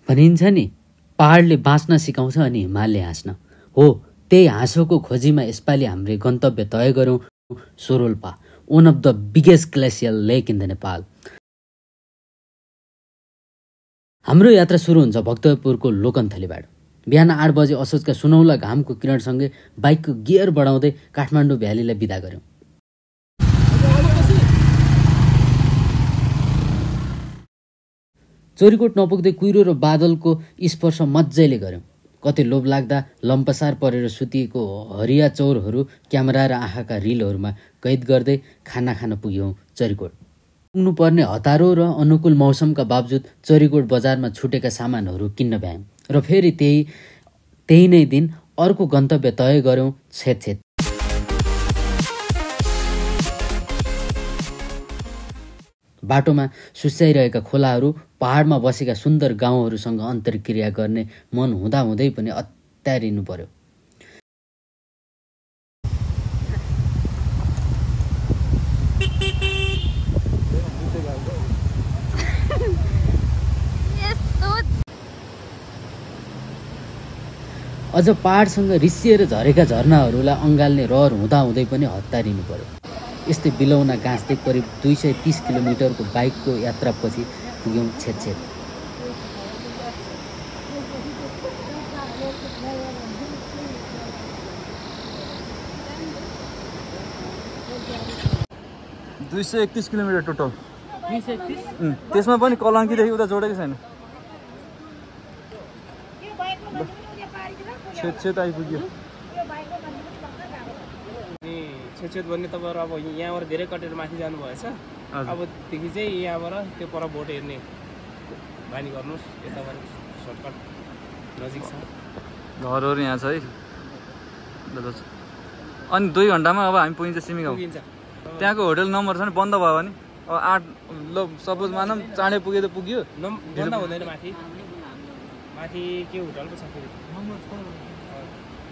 भनिन्छ नि पहाडले बाँच्न सिकाउँछ अनि हिमालले हाँस्न। हो, त्यही हाँसोको खोजीमा यसपालि हामीले गन्तव्य तय गरौँ सोरोल्पा, one of the biggest glacial lake in the Nepal. हाम्रो यात्रा सुरु हुन्छ भक्तपुरको लोकन्थलीबाट। बिहान 8 बजे असोजका सुनौला घामको किरणसँगै बाइकको गियर बढाउँदै काठमाडौँ भ्यालीलाई बिदा गर्यौं। चोरीकोट नपुग्दै कुहिरो र बादलको स्पर्श मज्जैले गर्यौं। कतै लोभ लाग्दा लम्पसार परेर सुतिएको हरिया चौरहरू क्यामेरा र आँखाका रिलहरूमा कैद गर्दै खाना खान पुग्यौं चोरीकोट। पुग्नुपर्ने हतारो र अनुकूल मौसमका बावजुद चोरीकोट बजारमा छुटेका सामानहरू किन्न भ्यायौं र फेरि त्यही नै दिन अर्को गन्तव्य तय गर्यौं छेतछेत। बाटोमा सुस्याइरहेका खोलाहरू, पहाडमा बसेका सुन्दर गाउँहरूसँग अन्तर्क्रिया गर्ने मन हुँदाहुँदै पनि अत्यारिनु पर्यो। अझ पहाडसँग रिसिएर झरेका झरनाहरूलाई अँगाल्ने रहर हुँदाहुँदै पनि हतारिनु पर्यो। यस्तै बिलौना गाँच्दै करिब 230 किलोमिटरको बाइकको यात्रापछि पुग्यौं छेतछेत। $231 किलोमिटर टोटल। 231? त्यसमा पनि कलङ्कीदेखि उता जोडेको छैन। छेतछेत आइपुग्यो। छेतछेत भन्ने तपाईहरु अब यहाँबाट धेरै कटेर माथि जानु भएछ। अबदेखि चाहिँ यहाँबाट त्यो पर बोट हेर्ने बानी गर्नुस्। यताबाट सर्टकट नजिक छ। घरहरु यहाँ छ है। अनि 2 घण्टामा अब हामी पुगिन्छ सिमीगाउँ। त्यहाँको होटल नम्बर छ नि, बन्द भयो भने अब 8 ल सपोज मानम चाँडै पुगे त पुग्यो। बन्द हुँदैन माथि। माथि के होटल पो छ फेरि। नम्बर छ।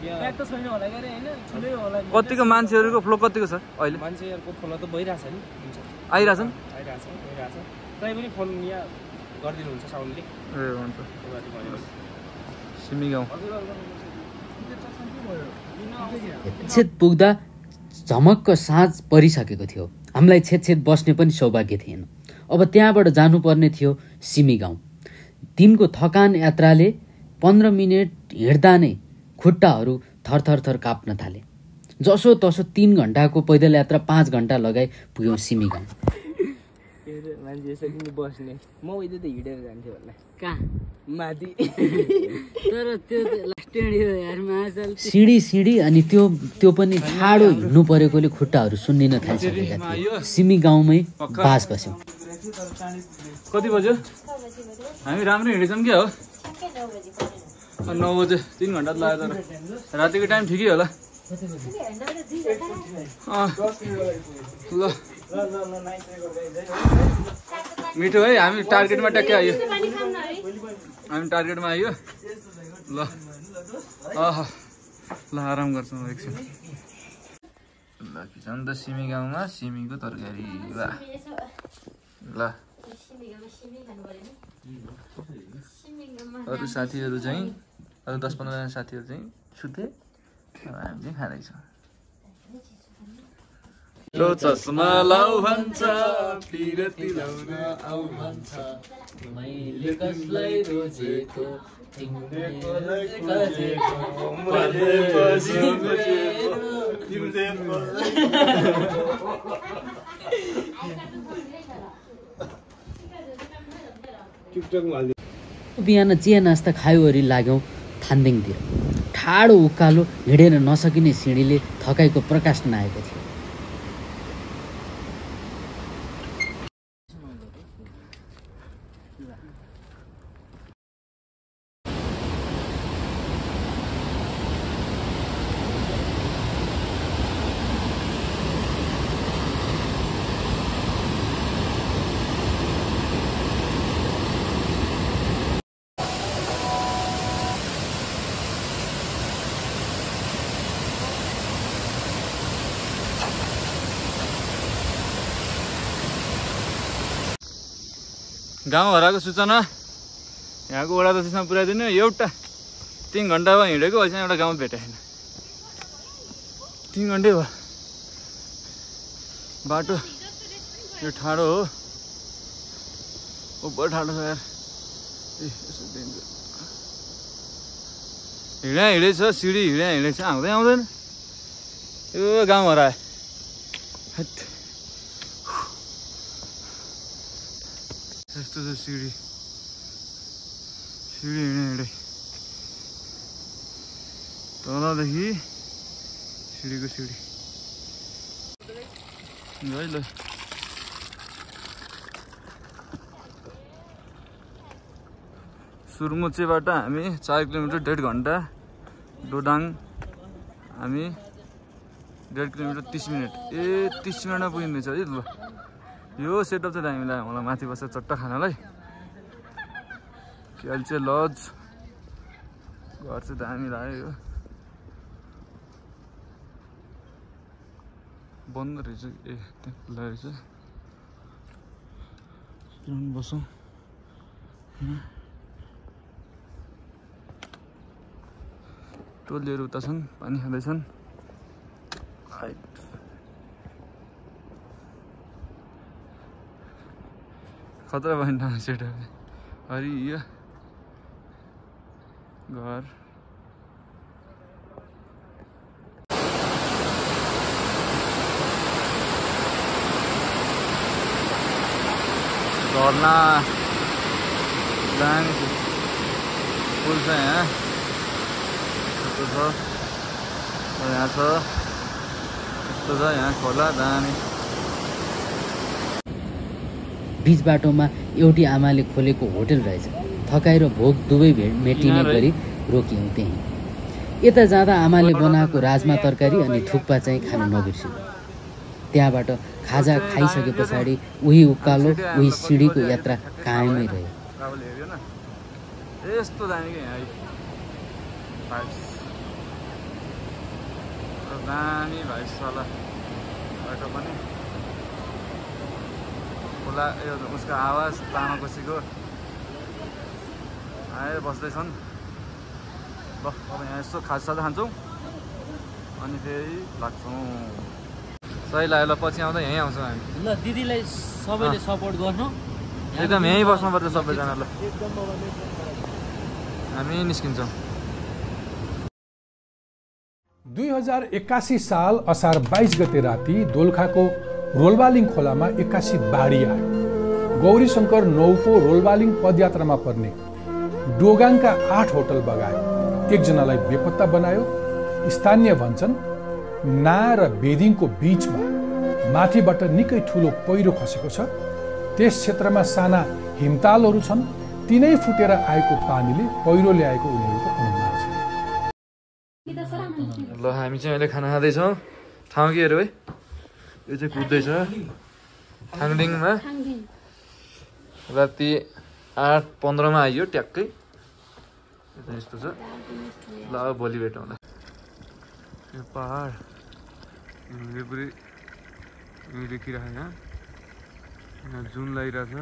ब्याग त छैन होला गरे हैन, ठुलै होला। कतिको मान्छेहरुको फ्लो कतिको छ अहिले? मान्छेहरुको फ्लो त भइराछ नि। आइराछन्? आइराछ। तै पनि फोन यहाँ गर्दिनु हुन्छ साउन्डले। ए हुन्छ। सिमीगाउँ छेत पुग्दा झमक्क साँझ परिसकेको थियो। हामीलाई छेतछेत बस्ने पनि सौभाग्य थिएन। अब त्यहाँबाट जानुपर्ने थियो सिमीगाउँ। दिनको थकान यात्राले 15 मिनेट हिँड्दा नै खुट्टाहरू थरथर काप्न थाले। जसो तसो 3 घण्टाको पैदल यात्रा 5 घण्टा लगाई पुग्यौं सिमीगाउँ। मान्छे सकिनु बस्ने म उहिले त हिँडेर जान्थे होला। कहाँ माथि तर त्यो लास्ट यार माजल सिडी अनि त्यो पनि ठाडो हिँड्नु परेकोले खुट्टाहरू सुन्निन थालिसकेका थिए। सिमीगाउँमै बास बस्यौं। कति बज्यो? हामी राम्रो हिँडेछौँ के हो? 9 बजे। 3 घण्टा लाग्यो तर रातिको टाइम ठिकै होला। ल मिठो है, हामी टार्गेटमा ट्याक्कै आयो। हामी टार्गेटमा आयो। ल ल आराम गर्छौँ एकछिन। ल के छ नि त सिमीगाउँमा सिमीको तरकारी। ल अरू साथीहरू चाहिँ अरू 10-15 जना साथीहरू चाहिँ सुते। हामी चाहिँ खाँदैछौँ। लो चस्मा लाउ भन्छ पिरती लाउन आउ भन्छ मैले कसलाई रोजेको तिमीले खोजेको मैले खोजेको तिमीले बिहान चिया नास्ता खायोवरी लाग्यौं थान्दिङतिर। ठाडो उकालो हिँडेर नसकिने सिँढीले थकाइको प्रकाश नआएको थियो। गाउँघरको सूचना यहाँको वडा अध्यक्षसँग पुर्याइदिनु एउटा 3 घन्टामा हिँडेको अहिलेसम्म एउटा गाउँ भेटाएन 3 घन्टै भयो बाटो यो ठाडो हो उपर ठाडो छ यार हिँडेछ सिडी हिँडेछ आउँदै आउँदैन यो गाउँघर आयो यस्तो छ सिडी हिँडे तलदेखि सिडीको सिडी है ल सुरमुचेबाट हामी 4 किलोमिटर 1.5 घन्टा डोडाङ हामी 1.5 किलोमिटर 30 मिनट 30 मिनटमा पुगिँदैछ है ल यो सेटअप चाहिँ दामी लाग्यो मलाई माथि बसेर चट्टा खानालाई क्याल्चे लज घर चाहिँ दामी लाग्यो यो बन्द रहेछ त्यहाँ खुल्ला रहेछ बसौँ टोलीहरू उता छन् पानी खाँदैछन् खतरा भयो सेटअप हरियो घर झरना दामी पुल छ यहाँ यस्तो छ यहाँ छ यस्तो छ यहाँ खोला दामी बीच बाटोमा एउटी आमाले खोलेको होटल रहेछ थकाइ र भोक दुवै मेटिने गरी रोकियौँ त्यहीँ यता जाँदा आमाले बनाएको राजमा तरकारी अनि थुक्पा चाहिँ खान नबिर्सियो त्यहाँबाट खाजा खाइसके पछाडि उही उकालो उही सिडीको यात्रा कायमै रह्यो यस्तो दामी के यहाँ दामी भाइस वाला बाटो पनि खोला यो उसको आवाज तामाकोसीको आएर बस्दैछन् ल अब यहाँ यसो खाजासाजा खान्छौँ अनि फेरि लाग्छौँ सही लाग्यो ल पछि आउँदा यहीँ आउँछौँ हामी ल दिदीलाई सबैले सपोर्ट गर्नु एकदम यहीँ बस्नुपर्छ सबैजना ल हामी निस्किन्छौँ 2081 साल असार 22 गते राति दोलखाको रोलबालिङ खोलामा 81 बाढी आयो गौरीशङ्कर नौको रोलबालिङ पदयात्रामा पर्ने डोगाङका 8 होटल बगायो एकजनालाई बेपत्ता बनायो स्थानीय भन्छन् ना र बेदिङको बीचमा माथिबाट निकै ठुलो पहिरो खसेको छ त्यस क्षेत्रमा साना हिमतालहरू छन् तिनै फुटेर आएको पानीले पहिरो ल्याएको उनीहरूको अनुमान छ ल हामी चाहिँ अहिले खाना खाँदैछौँ ठाउँ के अरे है यो चाहिँ कुद्दैछ थाङडिङमा राति 8:15 मा आइयो ट्याक्कै यस्तो छ ल अब भोलि भेटौँला यो पहाड पुरै देखिरहेको यहाँ जुन लागिरहेछ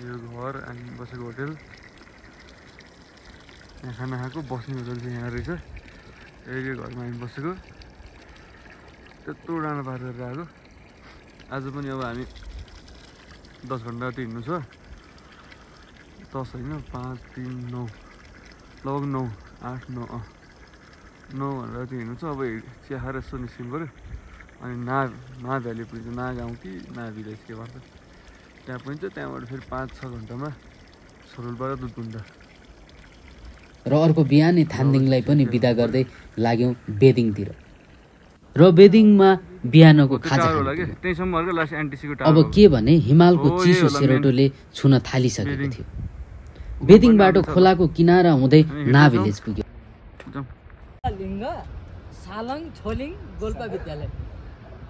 यो घर अनि बसेको होटल यहाँ खाना खाएको बस्ने होटल चाहिँ यहाँ रहेछ यो घरमा हामी बसेको त्यत्रो डाँडा पार गरेर आएको आज पनि अब हामी 10 घन्टा जति हिँड्नु छ 10 होइन 5 3 9 लगभग 9 8 9 9 घन्टा जति हिँड्नु छ अब चिया खाएर यसो निस्किनु पऱ्यो अनि ना भ्याली पुग्छ ना गाउँ कि ना भिलेज के भन्छ त्यहाँ पुगिन्छ त्यहाँबाट फेरि 5-6 घन्टामा सरोलबाट दुधकुण्ड र अर्को बिहानै थानदिङलाई पनि बिदा गर्दै लाग्यौँ बेदिङतिर र बेदिङमा बिहानको खाजा अब के भने हिमालको चिसो सेरोटोले छुन थालिसकेको थियो बेदिङबाट खोलाको किनारा हुँदै ना भिलेज पुग्यो सालङ छोलिङ गोल्पा विद्यालय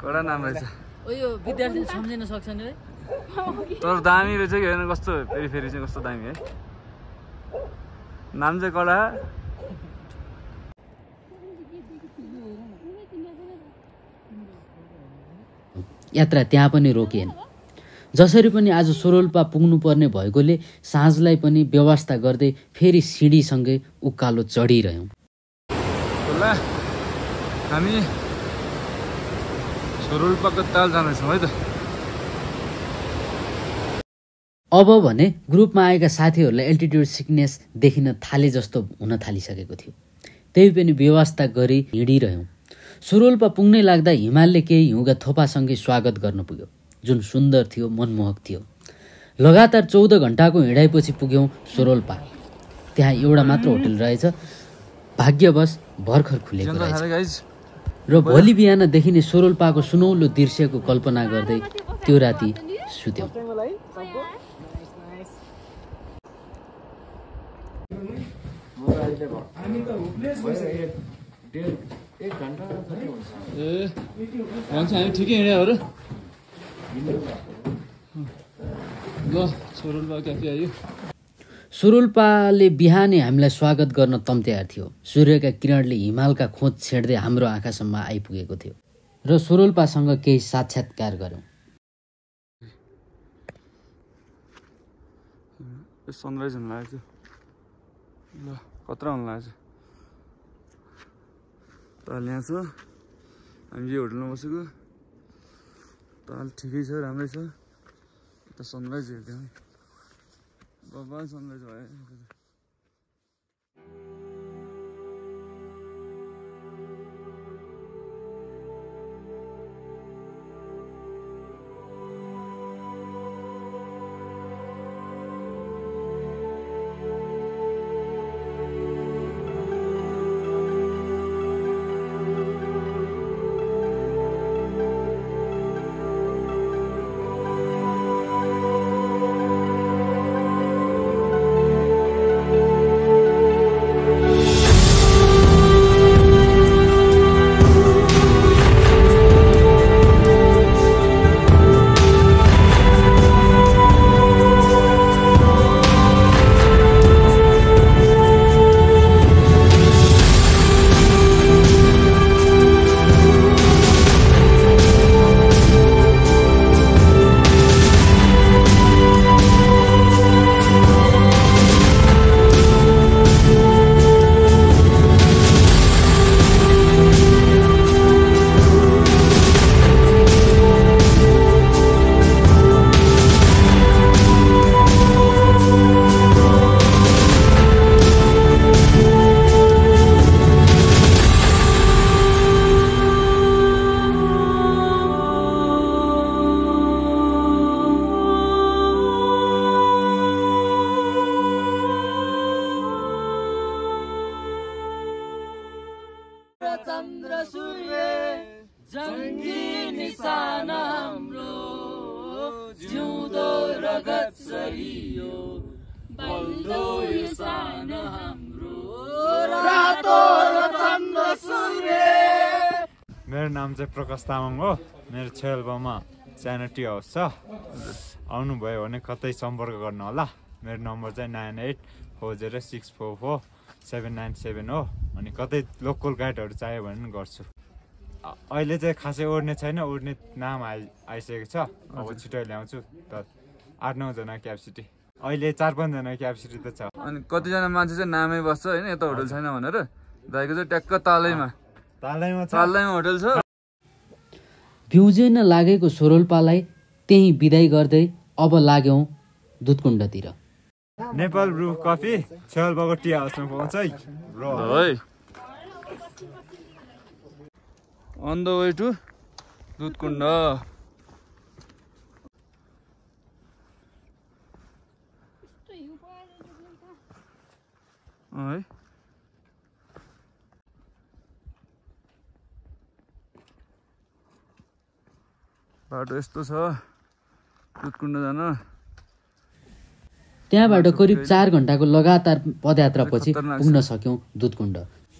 कडा नाम रहेछ ओ यो विद्यार्थीले सम्झिन सक्छन् है तर दामी रहेछ कि हेर्नु कस्तो फेरि फेरि चाहिँ कस्तो दामी है नाम चाहिँ कडा यात्रा त्यहाँ पनि रोकिएन जसरी पनि आज सोरोल्पा पुग्नुपर्ने भएकोले साँझलाई पनि व्यवस्था गर्दै फेरि सिँढीसँगै उकालो चढिरह्यौँ। ल हामी सोरोल्पाको ताल जाँदैछौँ है त। अब भने ग्रुपमा आएका साथीहरूलाई एल्टिट्युड सिकनेस देखिन थाले जस्तो हुन थालिसकेको थियो। त्यही पनि व्यवस्था गरी हिँडिरह्यौँ। सोरोल्पा पुग्नै लाग्दा हिमालले केही हिउँका थोपासँगै स्वागत गर्न पुग्यो, जुन सुन्दर थियो, मनमोहक थियो। लगातार 14 घण्टाको हिँडाइपछि पुग्यौँ सोरोल्पा। त्यहाँ एउटा मात्र होटल रहेछ, भाग्यवश भर्खर खुलेको रहेछ। र भोलि बिहान देखिने सोरोल्पाको सुनौलो दृश्यको कल्पना गर्दै त्यो राति सुत्यौँ। हामी ठिकै हिँड्यो हो र। ल सोरोल्पा क्याफे आयो। सोरोल्पाले बिहानै हामीलाई स्वागत गर्न तम तयार थियो। सूर्यका किरणले हिमालका खोज छेड्दै हाम्रो आँखासम्म आइपुगेको थियो र सोरोल्पासँग केही साक्षात्कार गऱ्यौँ। सनराइज हुन लागेको थियो। ल खतरा हुन लागेको छ। ताल यहाँ छ, हामी यो होटलमा बसेको। ताल ठिकै छ, राम्रै छ। त सनराइज हेर्थ्यौँ। बाबा सनराइज भयो। मेरो नाम चाहिँ प्रकाश तामाङ हो। मेरो छेउमा च्यानिटी हाउस छ। आउनुभयो भने कतै सम्पर्क गर्नु होला। मेरो नम्बर चाहिँ 9840644797 हो। अनि कतै लोकल गाइडहरू चाहियो भने पनि गर्छु। अहिले चाहिँ खासै ओड्ने छैन, ओड्ने नाम आइसकेको छ। अब छिटो ल्याउँछु त। 8-9 जना क्यापेसिटी, अहिले 4-5 जना क्यापेसिटी त छ। अनि कतिजना मान्छे चाहिँ नामै बस्छ होइन, यता होटल छैन भनेर। दाइको चाहिँ ट्याक्क तालैमा होटल छ। भ्युजेन लागेको सोरोल्पालाई त्यही बिदाई गर्दै अब लाग्यौँ दुधकुण्डतिर। नेपाल ब्रु कफी छेउलबाको टी हाउसमा पाउँछ है। On the way to Dudhkund. है बाटो यस्तो छ दुधकुण्ड जान। त्यहाँबाट करिब 4 घण्टाको लगातार पदयात्रापछि पुग्न सक्यौँ दुधकुण्ड।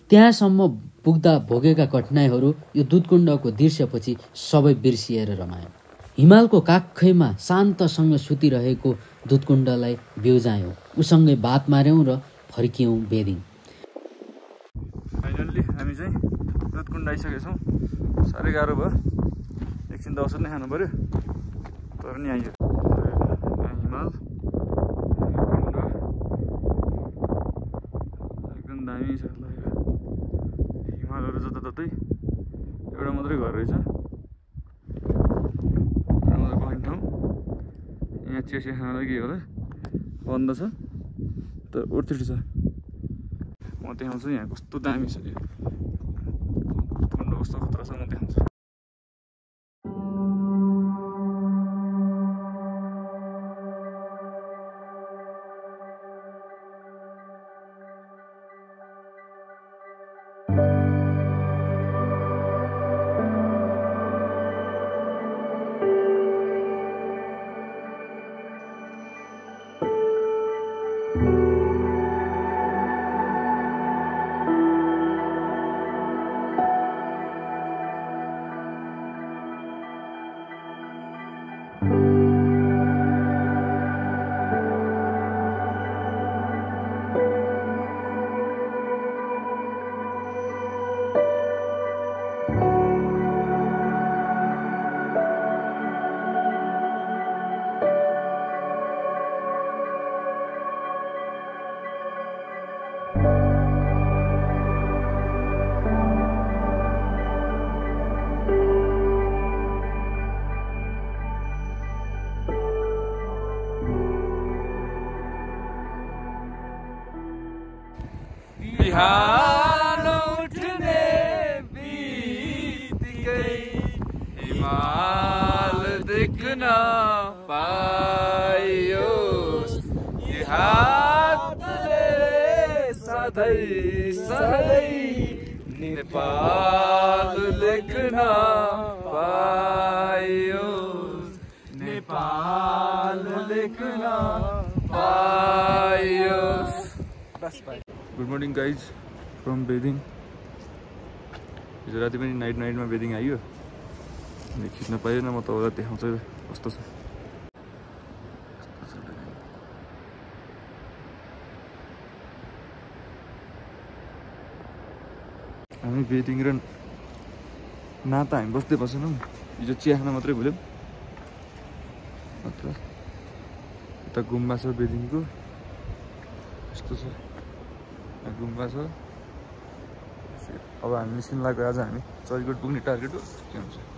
त्यहाँसम्म पुग्दा भोगेका कठिनाइहरू यो दुधकुण्डको दृश्यपछि सबै बिर्सिएर रमायौँ। हिमालको काखैमा शान्तसँग सुतिरहेको दुधकुण्डलाई बिउजायौँ, उसँगै बात मार्यौँ र फर्कियौँ बेदिङ। फाइनल्ली हामी चाहिँ दुधकुण्ड आइसकेका छौँ। साह्रै गाह्रो भयो, एकछिन त औषध नै खानु पऱ्यो, तर नि आइयो। हिमाल एकदम दामी छ ल यो हिमालहरू जताततै एउटा मात्रै घर रहेछ एउटा मात्रै बस्ने ठाउँ यहाँ चिया खाना के होला बन्द छ तर उठ्ती छ म देखाउँछु यहाँ कस्तो दामी छ यो ठन्डो कस्तो खतरा छ म देखाउँछु बिहान उठ्ने बित्तिकै हिमाल देख्न पाइयोस् यो हातले सधैँ सधैँ नेपाल देख्न पाइयोस् नेपाल देख्न पाइयोस् गुड मर्निङ गाइज फ्रम बेदिङ हिजो राति पनि नाइटमा बेदिङ आइयो अनि खिच्न पाइएन म तपाईँलाई देखाउँछु कस्तो छ हामी बेदिङ र नाता हामी बस्दै बसेनौँ हिजो चिया खाना मात्रै भुल्यौँ यता गुम्बा छ बेदिङको यस्तो छ गुम्बा छ अब हामी निस्किन लाग्यो आज हामी चरीकोट पुग्ने टार्गेट हो के हुन्छ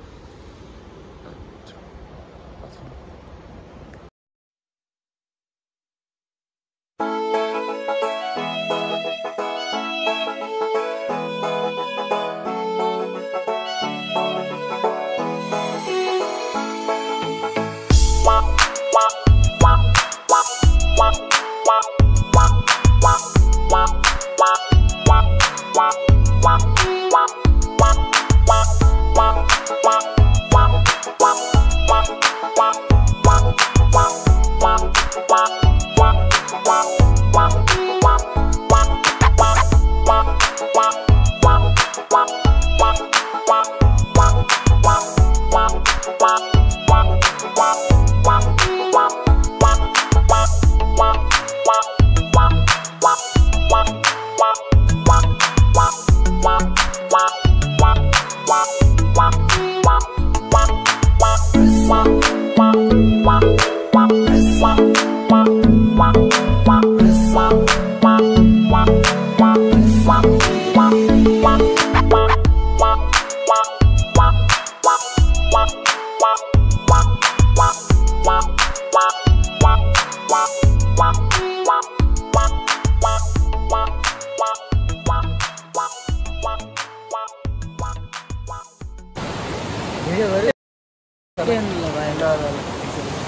Ken lo, vai. No, no, no.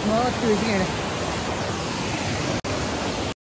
No, tú